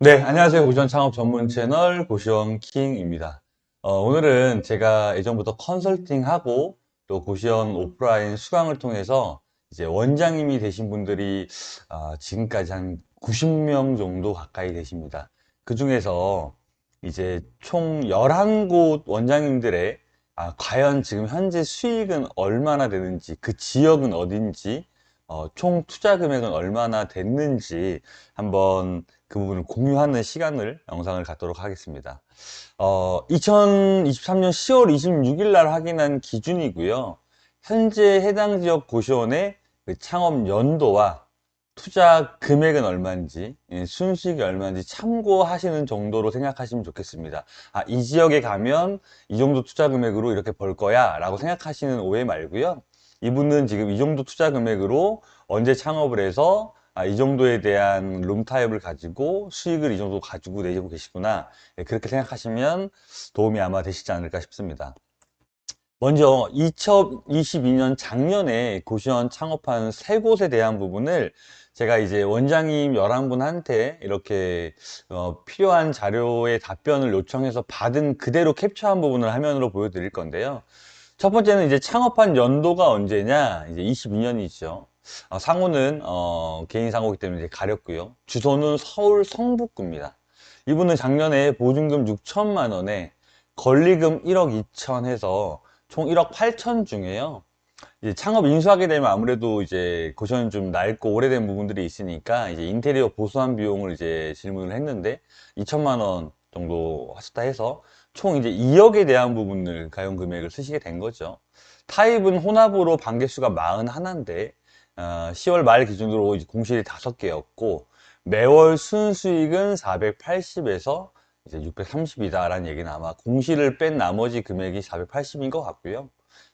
네, 안녕하세요. 고시원 창업 전문 채널 고시원 킹입니다. 오늘은 제가 예전부터 컨설팅하고 또 고시원 오프라인 수강을 통해서 이제 원장님이 되신 분들이 지금까지 한 90명 정도 가까이 되십니다. 그 중에서 이제 총 11곳 원장님들의 과연 지금 현재 수익은 얼마나 되는지, 그 지역은 어딘지, 총 투자 금액은 얼마나 됐는지 한번 그 부분을 공유하는 시간을 영상을 갖도록 하겠습니다. 2023년 10월 26일 날 확인한 기준이고요. 현재 해당 지역 고시원의 그 창업 연도와 투자 금액은 얼마인지, 순수익이 얼마인지 참고하시는 정도로 생각하시면 좋겠습니다. 이 지역에 가면 이 정도 투자 금액으로 이렇게 벌 거야 라고 생각하시는 오해 말고요. 이분은 지금 이 정도 투자 금액으로 언제 창업을 해서 이 정도에 대한 룸 타입을 가지고 수익을 이 정도 가지고 내고 계시구나. 그렇게 생각하시면 도움이 아마 되시지 않을까 싶습니다. 먼저 2022년 작년에 고시원 창업한 세 곳에 대한 부분을 제가 이제 원장님 11분한테 이렇게 필요한 자료의 답변을 요청해서 받은 그대로 캡처한 부분을 화면으로 보여드릴 건데요. 첫 번째는 이제 창업한 연도가 언제냐? 이제 22년이죠. 상호는 개인 상호이기 때문에 이제 가렸고요. 주소는 서울 성북구입니다. 이분은 작년에 보증금 6천만 원에 권리금 1억 2천 해서 총 1억 8천 중에요. 이제 창업 인수하게 되면 아무래도 이제 고시원이 좀 낡고 오래된 부분들이 있으니까 이제 인테리어 보수한 비용을 이제 질문을 했는데 2천만 원 정도 하셨다 해서 총 이제 2억에 대한 부분을 가용 금액을 쓰시게 된 거죠. 타입은 혼합으로 반개수가 41인데 10월 말 기준으로 이제 공실이 5개였고 매월 순수익은 480에서 이제 630이다라는 얘기는 아마 공실을 뺀 나머지 금액이 480인 것 같고요.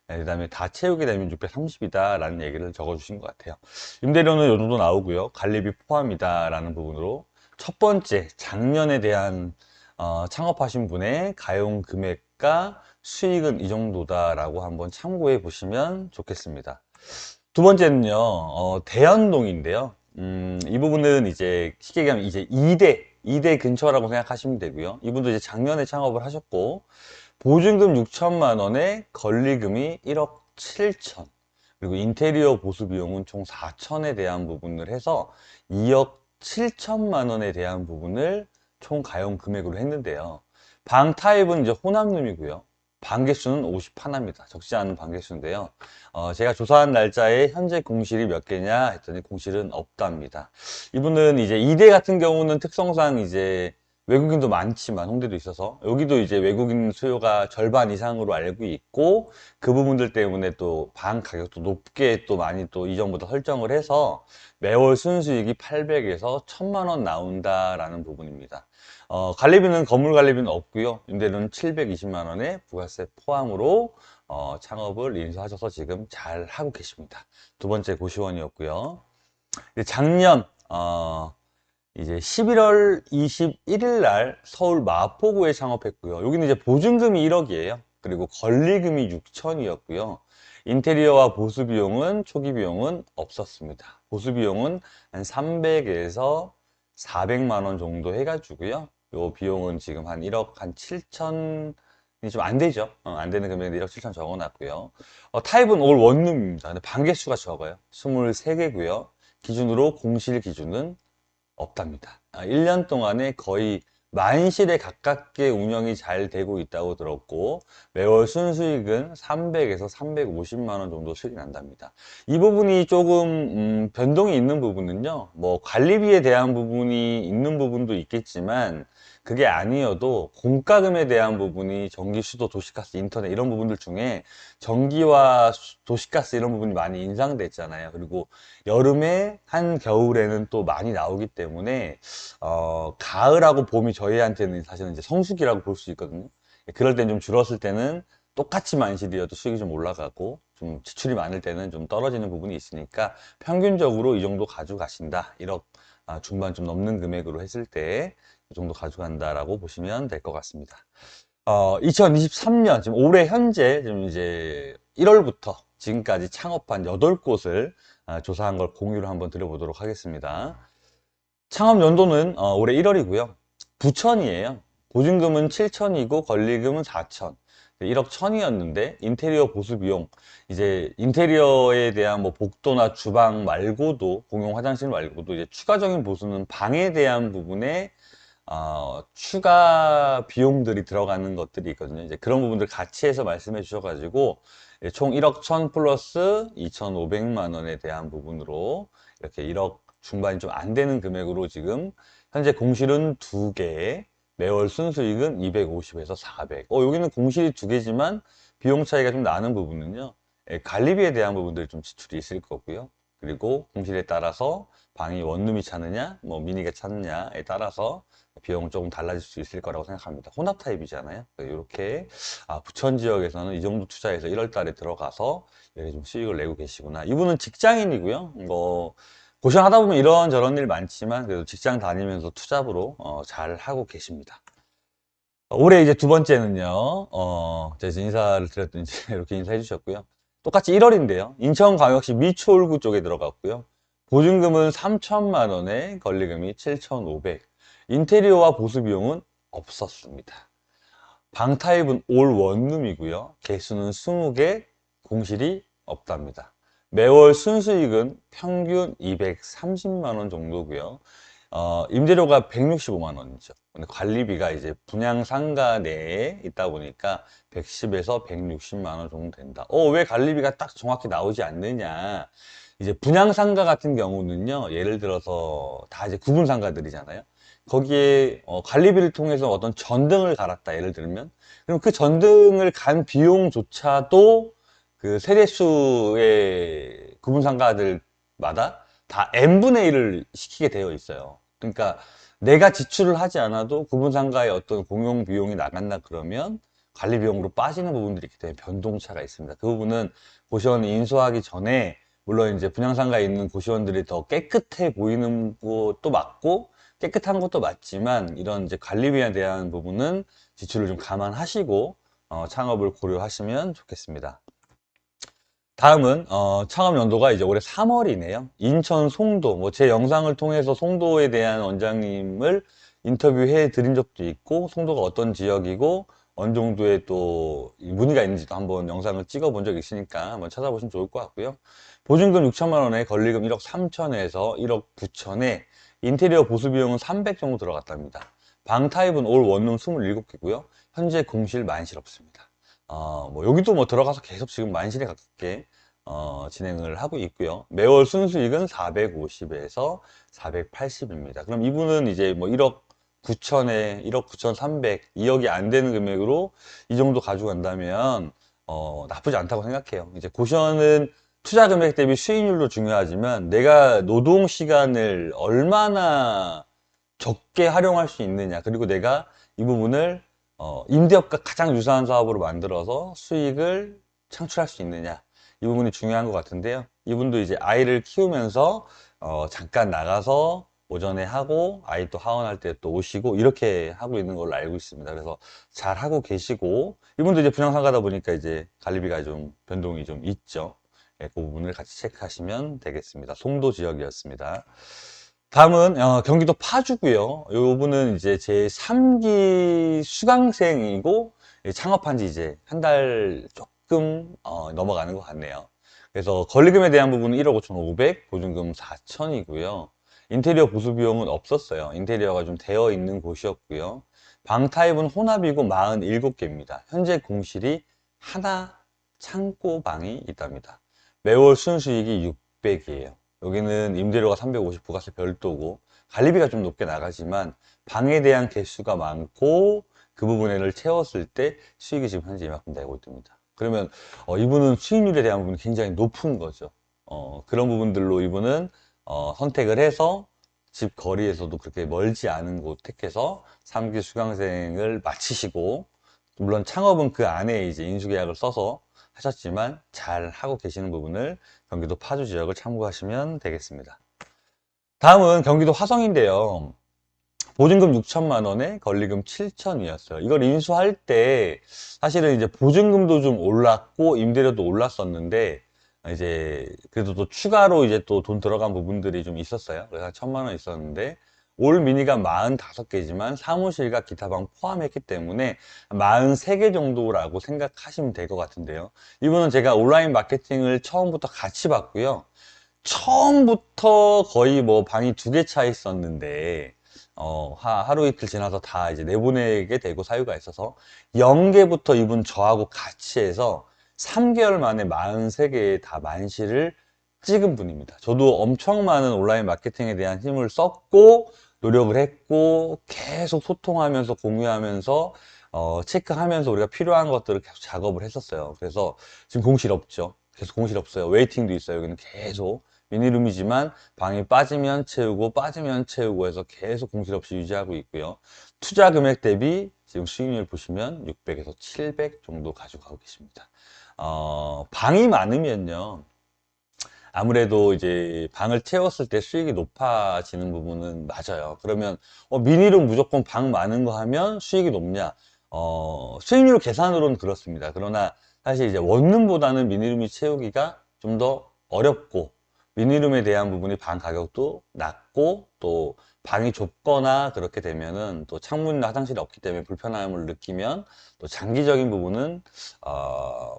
그 다음에 다 채우게 되면 630이다 라는 얘기를 적어주신 것 같아요. 임대료는 이 정도 나오고요. 관리비 포함이다 라는 부분으로 첫 번째 작년에 대한 창업하신 분의 가용 금액과 수익은 이 정도다 라고 한번 참고해 보시면 좋겠습니다. 두 번째는요, 대연동인데요. 이 부분은 이제 쉽게 얘기하면 이제 2대 근처라고 생각하시면 되고요. 이분도 이제 작년에 창업을 하셨고, 보증금 6천만 원에 권리금이 1억 7천, 그리고 인테리어 보수 비용은 총 4천에 대한 부분을 해서 2억 7천만 원에 대한 부분을 총 가용 금액으로 했는데요. 방 타입은 이제 혼합룸이고요. 방 개수는 51입니다. 적지 않은 방 개수인데요. 제가 조사한 날짜에 현재 공실이 몇 개냐 했더니 공실은 없답니다. 이분은 이제 이대 같은 경우는 특성상 이제 외국인도 많지만 홍대도 있어서 여기도 이제 외국인 수요가 절반 이상으로 알고 있고 그 부분들 때문에 또 방 가격도 높게 또 많이 또 이전보다 설정을 해서 매월 순수익이 800에서 1000만 원 나온다라는 부분입니다. 관리비는 건물 관리비는 없고요. 임대료는 720만 원에 부가세 포함으로 창업을 인수하셔서 지금 잘 하고 계십니다. 두 번째 고시원이었고요. 작년 이제 11월 21일 날 서울 마포구에 창업했고요. 여기는 이제 보증금이 1억이에요. 그리고 권리금이 6천이었고요. 인테리어와 보수 비용은 초기 비용은 없었습니다. 보수 비용은 한 300에서 400만 원 정도 해가지고요. 요 비용은 지금 한 1억 한 7천 이 좀 안 되죠. 안 되는 금액인데 1억 7천 적어놨고요. 타입은 올 원룸입니다. 근데 방 개수가 적어요. 23개고요. 기준으로 공실 기준은 없답니다. 1년 동안에 거의 만실에 가깝게 운영이 잘 되고 있다고 들었고 매월 순수익은 300에서 350만 원 정도 수익이 난답니다. 이 부분이 조금 변동이 있는 부분은요. 뭐 관리비에 대한 부분이 있는 부분도 있겠지만 그게 아니어도 공과금에 대한 부분이 전기, 수도, 도시가스, 인터넷 이런 부분들 중에 전기와 도시가스 이런 부분이 많이 인상됐잖아요. 그리고 여름에 한겨울에는 또 많이 나오기 때문에 가을하고 봄이 저희한테는 사실은 이제 성수기라고 볼 수 있거든요. 그럴 땐 좀 줄었을 때는 똑같이 만실이어도 수익이 좀 올라가고 좀 지출이 많을 때는 좀 떨어지는 부분이 있으니까 평균적으로 이 정도 가져가신다. 1억 중반 좀 넘는 금액으로 했을 때 이 정도 가져간다라고 보시면 될 것 같습니다. 2023년 지금 올해 현재 지금 이제 1월부터 지금까지 창업한 8곳을 조사한 걸 공유를 한번 드려보도록 하겠습니다. 창업 연도는 올해 1월이고요. 부천이에요. 보증금은 7천이고 권리금은 4천. 1억 1천이었는데 인테리어 보수 비용, 이제 인테리어에 대한 뭐 복도나 주방 말고도, 공용 화장실 말고도 이제 추가적인 보수는 방에 대한 부분에 추가 비용들이 들어가는 것들이 있거든요. 이제 그런 부분들 같이 해서 말씀해 주셔가지고 총 1억 1천 플러스 2,500만 원에 대한 부분으로 이렇게 1억 중반이 좀 안 되는 금액으로 지금 현재 공실은 2개, 매월 순수익은 250에서 400. 여기는 공실이 2개지만 비용 차이가 좀 나는 부분은요. 관리비에 대한 부분들이 좀 지출이 있을 거고요. 그리고 공실에 따라서 방이 원룸이 차느냐, 뭐 미니가 차느냐에 따라서 비용은 조금 달라질 수 있을 거라고 생각합니다. 혼합 타입이잖아요. 이렇게 부천 지역에서는 이 정도 투자해서 1월 달에 들어가서 이렇게 좀 수익을 내고 계시구나. 이분은 직장인이고요. 뭐 고생하다 보면 이런저런 일 많지만 그래도 직장 다니면서 투잡으로 잘 하고 계십니다. 올해 이제 두 번째는요. 제가 인사를 드렸더니 이렇게 인사해 주셨고요. 똑같이 1월인데요. 인천광역시 미추홀구 쪽에 들어갔고요. 보증금은 3천만 원에 권리금이 7,500. 인테리어와 보수 비용은 없었습니다. 방 타입은 올 원룸이고요. 개수는 20개, 공실이 없답니다. 매월 순수익은 평균 230만 원 정도고요. 임대료가 165만 원이죠. 근데 관리비가 이제 분양 상가 내에 있다 보니까 110에서 160만 원 정도 된다. 왜 관리비가 딱 정확히 나오지 않느냐? 이제 분양 상가 같은 경우는요, 예를 들어서 다 이제 구분 상가들이잖아요. 거기에 관리비를 통해서 어떤 전등을 갈았다, 예를 들면. 그럼 그 전등을 간 비용조차도 그 세대수의 구분 상가들마다 다 n분의 1을 시키게 되어 있어요. 그러니까 내가 지출을 하지 않아도 구분상가의 어떤 공용 비용이 나간다 그러면 관리 비용으로 빠지는 부분들이 있기 때문에 변동차가 있습니다. 그 부분은 고시원을 인수하기 전에 물론 이제 분양상가에 있는 고시원들이 더 깨끗해 보이는 것도 맞고 깨끗한 것도 맞지만 이런 이제 관리비에 대한 부분은 지출을 좀 감안하시고 창업을 고려하시면 좋겠습니다. 다음은 창업 연도가 이제 올해 3월이네요. 인천 송도, 뭐 제 영상을 통해서 송도에 대한 원장님을 인터뷰해 드린 적도 있고, 송도가 어떤 지역이고 어느 정도의 또 문의가 있는지도 한번 영상을 찍어 본 적이 있으니까 한번 찾아보시면 좋을 것 같고요. 보증금 6천만 원에 권리금 1억 3천에서 1억 9천에 인테리어 보수 비용은 300 정도 들어갔답니다. 방 타입은 올 원룸 27개고요. 현재 공실 만실 없습니다. 뭐 여기도 뭐 들어가서 계속 지금 만실에 가깝게 진행을 하고 있고요. 매월 순수익은 450에서 480입니다. 그럼 이분은 이제 뭐 1억 9천에 1억 9천300, 2억이 안 되는 금액으로 이 정도 가져간다면 나쁘지 않다고 생각해요. 이제 고시원은 투자 금액 대비 수익률도 중요하지만 내가 노동 시간을 얼마나 적게 활용할 수 있느냐, 그리고 내가 이 부분을 임대업과 가장 유사한 사업으로 만들어서 수익을 창출할 수 있느냐, 이 부분이 중요한 것 같은데요. 이분도 이제 아이를 키우면서 잠깐 나가서 오전에 하고 아이 또 하원할 때 또 오시고 이렇게 하고 있는 걸로 알고 있습니다. 그래서 잘 하고 계시고, 이분도 이제 분양상가다 보니까 이제 관리비가 좀 변동이 좀 있죠. 그 부분을 같이 체크하시면 되겠습니다. 송도 지역이었습니다. 다음은 경기도 파주고요. 요 분은 이제 제 3기 수강생이고 창업한 지 이제 한 달 조금 넘어가는 것 같네요. 그래서 권리금에 대한 부분은 1억 5,500, 보증금 4천이고요. 인테리어 보수 비용은 없었어요. 인테리어가 좀 되어 있는 곳이었고요. 방 타입은 혼합이고 47개입니다. 현재 공실이 하나, 창고 방이 있답니다. 매월 순수익이 600이에요. 여기는 임대료가 350, 부가세 별도고 관리비가 좀 높게 나가지만 방에 대한 개수가 많고 그 부분을 채웠을 때 수익이 지금 현재 이만큼 내고 있습니다. 그러면 이분은 수익률에 대한 부분이 굉장히 높은 거죠. 그런 부분들로 이분은 선택을 해서 집 거리에서도 그렇게 멀지 않은 곳 택해서 3기 수강생을 마치시고, 물론 창업은 그 안에 이제 인수계약을 써서 하셨지만 잘 하고 계시는 부분을 경기도 파주 지역을 참고하시면 되겠습니다. 다음은 경기도 화성인데요. 보증금 6천만 원에 권리금 7천이었어요. 이걸 인수할 때 사실은 이제 보증금도 좀 올랐고 임대료도 올랐었는데 이제 그래도 또 추가로 이제 또 돈 들어간 부분들이 좀 있었어요. 그래서 한 1,000만 원 있었는데 올 미니가 45개지만 사무실과 기타 방 포함했기 때문에 43개 정도라고 생각하시면 될 것 같은데요. 이분은 제가 온라인 마케팅을 처음부터 같이 봤고요. 처음부터 거의 뭐 방이 2개 차 있었는데, 하루 이틀 지나서 다 이제 내보내게 되고 사유가 있어서 0개부터 이분 저하고 같이 해서 3개월 만에 43개의 다 만시를 찍은 분입니다. 저도 엄청 많은 온라인 마케팅에 대한 힘을 썼고, 노력을 했고, 계속 소통하면서 공유하면서, 체크하면서 우리가 필요한 것들을 계속 작업을 했었어요. 그래서 지금 공실 없죠. 계속 공실 없어요. 웨이팅도 있어요. 여기는 계속. 미니룸이지만 방이 빠지면 채우고 빠지면 채우고 해서 계속 공실 없이 유지하고 있고요. 투자 금액 대비 지금 수익률 보시면 600에서 700 정도 가져가고 계십니다. 방이 많으면요. 아무래도 이제 방을 채웠을 때 수익이 높아지는 부분은 맞아요. 그러면 미니룸 무조건 방 많은 거 하면 수익이 높냐? 수익률 계산으로는 그렇습니다. 그러나 사실 이제 원룸보다는 미니룸이 채우기가 좀 더 어렵고 미니룸에 대한 부분이 방 가격도 낮고 또 방이 좁거나 그렇게 되면은 또 창문이나 화장실이 없기 때문에 불편함을 느끼면 또 장기적인 부분은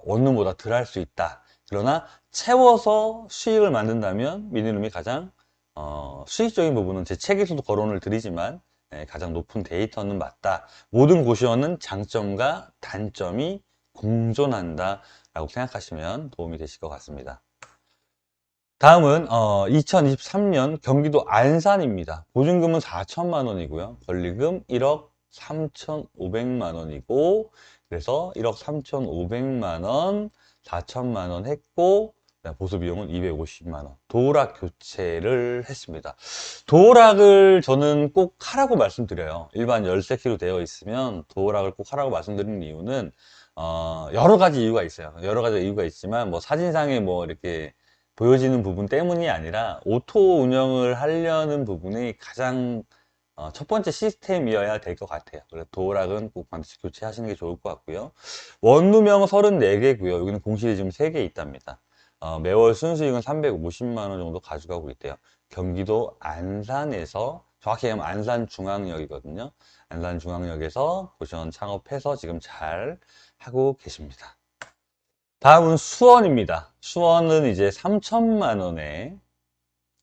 원룸보다 덜 할 수 있다. 그러나 채워서 수익을 만든다면 미니룸이 가장 수익적인 부분은 제 책에서도 거론을 드리지만 가장 높은 데이터는 맞다. 모든 고시원은 장점과 단점이 공존한다 라고 생각하시면 도움이 되실 것 같습니다. 다음은 2023년 경기도 안산입니다. 보증금은 4천만 원이고요. 권리금 1억 3,500만 원이고 그래서 1억 3,500만 원, 4천만 원 했고 보수 비용은 250만 원. 도어락 교체를 했습니다. 도어락을 저는 꼭 하라고 말씀드려요. 일반 열쇠키로 되어 있으면 도어락을 꼭 하라고 말씀드리는 이유는 여러 가지 이유가 있어요. 여러 가지 이유가 있지만 뭐 사진상에 뭐 이렇게 보여지는 부분 때문이 아니라 오토 운영을 하려는 부분이 가장 첫 번째 시스템이어야 될 것 같아요. 그래서 도어락은 꼭 반드시 교체하시는 게 좋을 것 같고요. 원룸형 34개고요. 여기는 공실이 지금 3개 있답니다. 매월 순수익은 350만 원 정도 가져가고 있대요. 경기도 안산에서 정확히 얘기하면 안산중앙역이거든요. 안산중앙역에서 고시원 창업해서 지금 잘 하고 계십니다. 다음은 수원입니다. 수원은 이제 3천만 원에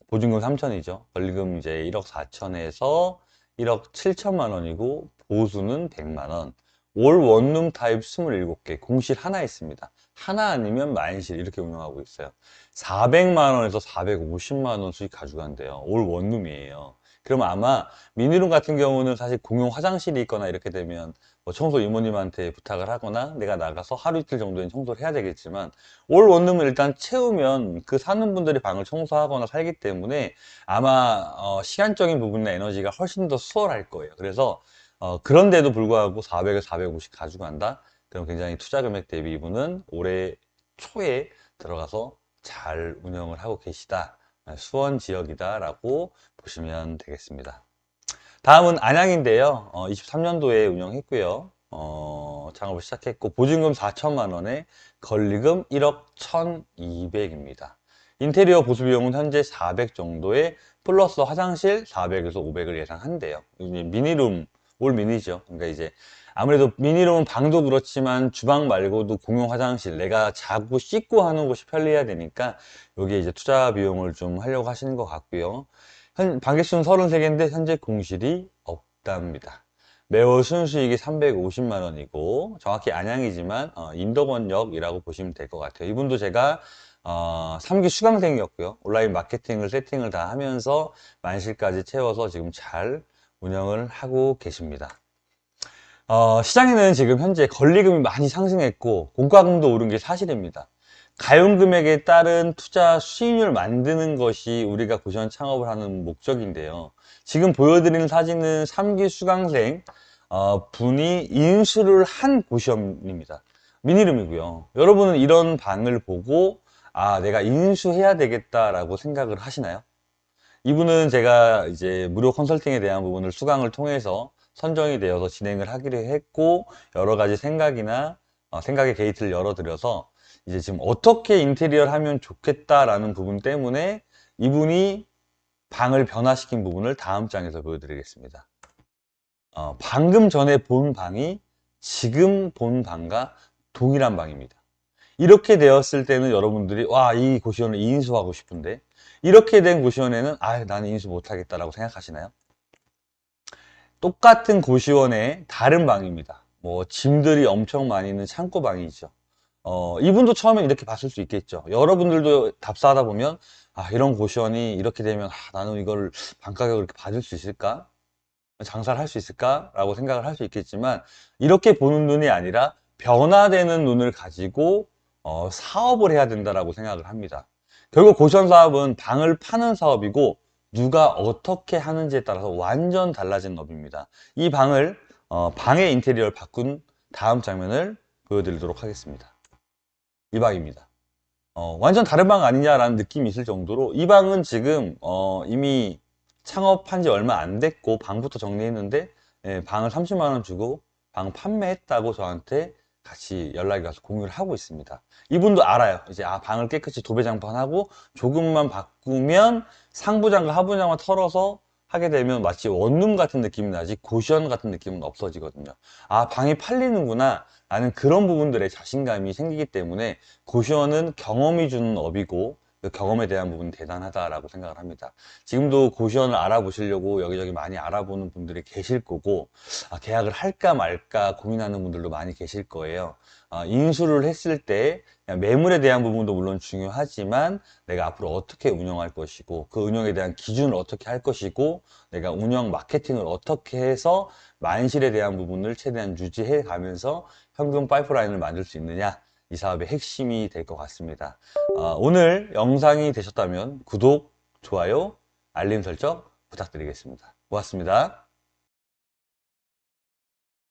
보증금 3천이죠. 권리금 이제 1억 4천에서 1억 7천만 원이고 보수는 100만 원. 올 원룸 타입 27개, 공실 하나 있습니다. 하나 아니면 만실 이렇게 운영하고 있어요. 400만 원에서 450만 원 수익 가져간대요. 올 원룸이에요. 그러면 아마 미니룸 같은 경우는 사실 공용 화장실이 있거나 이렇게 되면 뭐 청소 이모님한테 부탁을 하거나 내가 나가서 하루 이틀 정도는 청소를 해야 되겠지만 올 원룸을 일단 채우면 그 사는 분들이 방을 청소하거나 살기 때문에 아마 시간적인 부분이나 에너지가 훨씬 더 수월할 거예요. 그래서 그런데도 불구하고 400에 450 가져간다? 그럼 굉장히 투자 금액 대비 이분은 올해 초에 들어가서 잘 운영을 하고 계시다. 수원 지역이다라고 보시면 되겠습니다. 다음은 안양인데요. 23년도에 운영했고요. 창업을 시작했고 보증금 4천만 원에 권리금 1억 1,200입니다. 인테리어 보수 비용은 현재 400 정도에 플러스 화장실 400에서 500을 예상한대요. 이제 미니룸 올 미니죠. 그러니까 이제 아무래도 미니룸은 방도 그렇지만 주방 말고도 공용 화장실 내가 자고 씻고 하는 곳이 편리해야 되니까 여기에 이제 투자 비용을 좀 하려고 하시는 것 같고요. 방개수는 33개인데 현재 공실이 없답니다. 매월 순수익이 350만 원이고 정확히 안양이지만 인덕원역이라고 보시면 될 것 같아요. 이분도 제가 3기 수강생이었고요. 온라인 마케팅을 세팅을 다 하면서 만실까지 채워서 지금 잘 운영을 하고 계십니다. 시장에는 지금 현재 권리금이 많이 상승했고 공과금도 오른 게 사실입니다. 가용금액에 따른 투자 수익률 만드는 것이 우리가 고시원 창업을 하는 목적인데요. 지금 보여드리는 사진은 3기 수강생 분이 인수를 한 고시원입니다. 미니룸이고요. 여러분은 이런 방을 보고 내가 인수해야 되겠다라고 생각을 하시나요? 이분은 제가 이제 무료 컨설팅에 대한 부분을 수강을 통해서 선정이 되어서 진행을 하기로 했고 여러 가지 생각이나 생각의 게이트를 열어드려서 이제 지금 어떻게 인테리어를 하면 좋겠다라는 부분 때문에 이분이 방을 변화시킨 부분을 다음 장에서 보여드리겠습니다. 방금 전에 본 방이 지금 본 방과 동일한 방입니다. 이렇게 되었을 때는 여러분들이 와, 이 고시원을 이인수하고 싶은데, 이렇게 된 고시원에는 아, 나는 이인수 못하겠다라고 생각하시나요? 똑같은 고시원의 다른 방입니다. 뭐 짐들이 엄청 많이 있는 창고 방이죠. 이분도 처음엔 이렇게 봤을 수 있겠죠. 여러분들도 답사하다 보면 아, 이런 고시원이 이렇게 되면 아, 나는 이걸 반가격으로 이렇게 받을 수 있을까? 장사를 할 수 있을까? 라고 생각을 할 수 있겠지만, 이렇게 보는 눈이 아니라 변화되는 눈을 가지고 사업을 해야 된다라고 생각을 합니다. 결국 고시원 사업은 방을 파는 사업이고, 누가 어떻게 하는지에 따라서 완전 달라진 업입니다. 이 방을 방의 인테리어를 바꾼 다음 장면을 보여드리도록 하겠습니다. 이 방입니다. 완전 다른 방 아니냐라는 느낌이 있을 정도로, 이 방은 지금 이미 창업한 지 얼마 안 됐고 방부터 정리했는데, 예, 방을 30만 원 주고 방 판매했다고 저한테 같이 연락이 와서 공유를 하고 있습니다. 이분도 알아요. 이제 방을 깨끗이 도배장판하고 조금만 바꾸면 상부장과 하부장만 털어서 하게 되면 마치 원룸 같은 느낌이 나지 고시원 같은 느낌은 없어지거든요. 방이 팔리는구나 라는 그런 부분들의 자신감이 생기기 때문에, 고시원은 경험이 주는 업이고 그 경험에 대한 부분이 대단하다라고 생각을 합니다. 지금도 고시원을 알아보시려고 여기저기 많이 알아보는 분들이 계실 거고, 계약을 할까 말까 고민하는 분들도 많이 계실 거예요. 인수를 했을 때 매물에 대한 부분도 물론 중요하지만, 내가 앞으로 어떻게 운영할 것이고 그 운영에 대한 기준을 어떻게 할 것이고, 내가 운영 마케팅을 어떻게 해서 만실에 대한 부분을 최대한 유지해 가면서 현금 파이프라인을 만들 수 있느냐, 이 사업의 핵심이 될 것 같습니다. 오늘 영상이 되셨다면 구독, 좋아요, 알림 설정 부탁드리겠습니다. 고맙습니다.